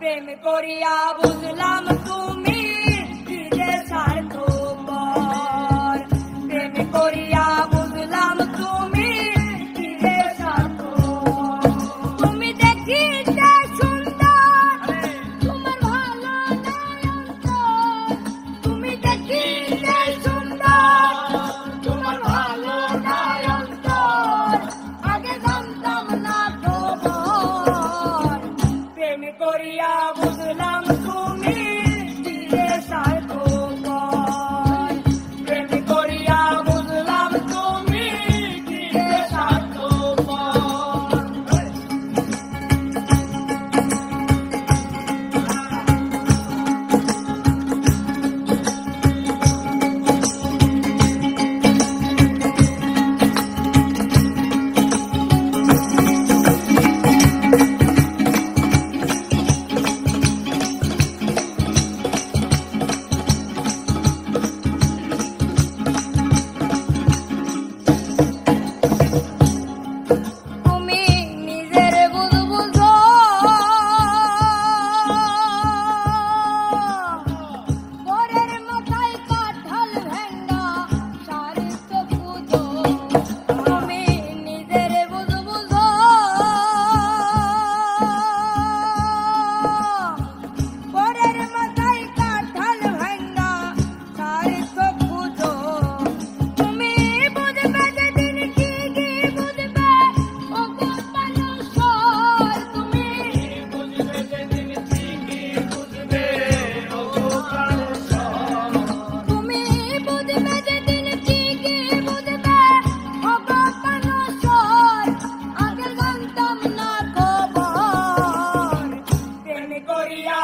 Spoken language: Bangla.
প্রেম করিয়া বুঝলাম তুমি যে স্বার্থপর, প্রেম করিয়া বুঝলাম তুমি যে স্বার্থপর। তুমি দেখিতে সুন্দর, তোমার ভালো নাই অন্তর। তুমি দেখিতে সুন্দর, তোমার ভালো নাই অন্তর। আগে জানতাম না খবর, প্রেম করিয়া বুঝলাম তুমি যে স্বার্থপর, প্রেম করিয়া বুঝলাম তুমি যে স্বার্থপর। তুমি নিজের বুঝ বুঝো, পরের মাথায় কাঁঠাল ভেঙ্গা সারিত পুজো। তুমি নিজের বুঝ বুঝো, পরের মাথায় কাঁঠাল ভেঙ্গা সারিত পুজো। তুমি বুঝবে যেদিন কি বুঝবে ও গো মানুষর। তুমি বুঝবে যেদিন কি বুঝবে ও গো মানুষর। তুমি বুঝবে যেদিন কি বুঝবে ও গো মানুষর। আগে জানতাম না খবর, প্রেম করিয়া